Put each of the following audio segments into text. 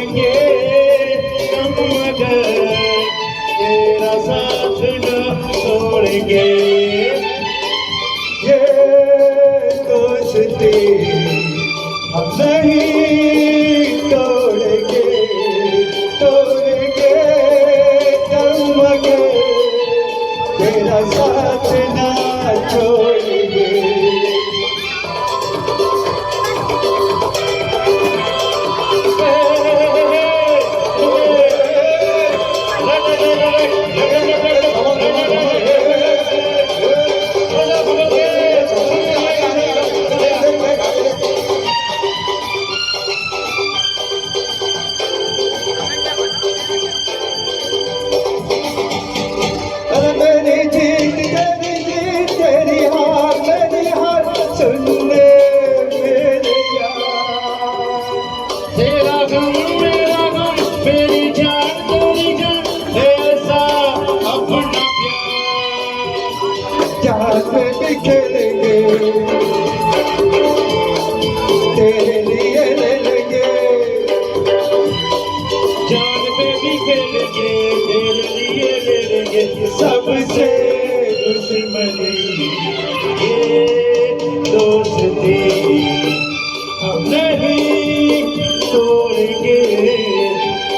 छोड़ेंगे हम मगर तेरा साथ न छोड़ेंगे। ये दोस्ती हम नहीं तोड़ेंगे, तोड़ेंगे हम मगर तेरा साथ न छोड़ेंगे। जान पे भी खेलेंगे, तेरे लिए ले लेंगे, जान पे भी खेलेंगे, तेरे लिए ले लेंगे, सबसे दुश्मनी ये दोस्ती हम नहीं तोड़ेंगे,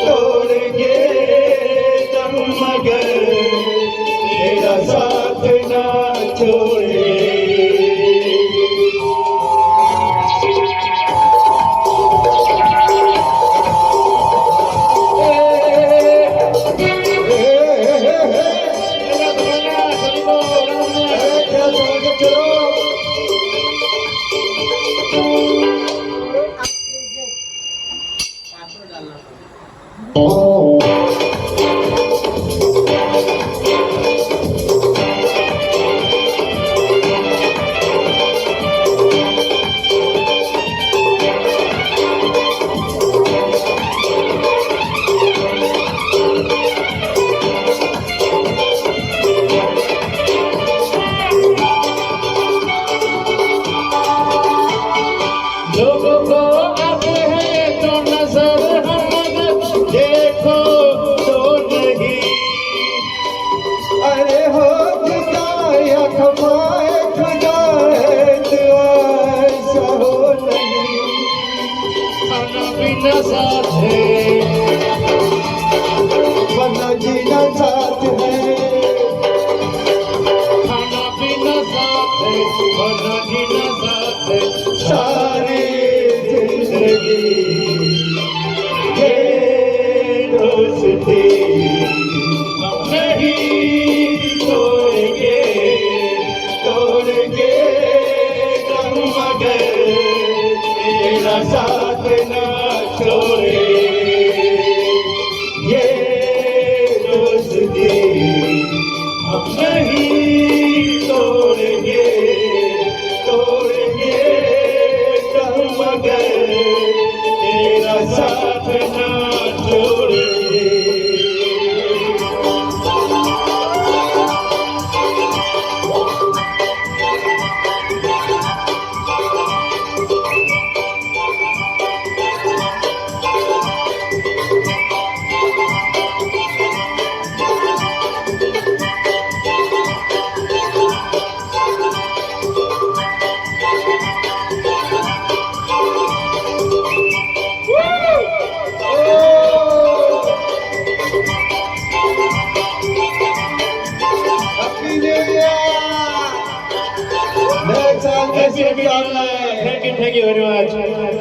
तोड़ेंगे तुम मगर तेरा साथ ना छोड़े। लोगों को आते हैं तो नजर हम देखो तो नहीं, अरे हो खुदा या खमाए खुदा है तो ऐसा हो नहीं। खाना पीना साथ है वरना जीना साथ है, खाना पीना साथ है वरना जीना साथ है, सारी जिंदगी ये दोस्ती हम नहीं तोड़ेंगे, तोड़ेंगे हम मगर तेरा साथ ना छोड़े। ये दोस्ती हम नहीं तोड़ेंगे, तोड़ेंगे हम मगर तेरा साथ ना छोड़ेंगे। Thank you very much.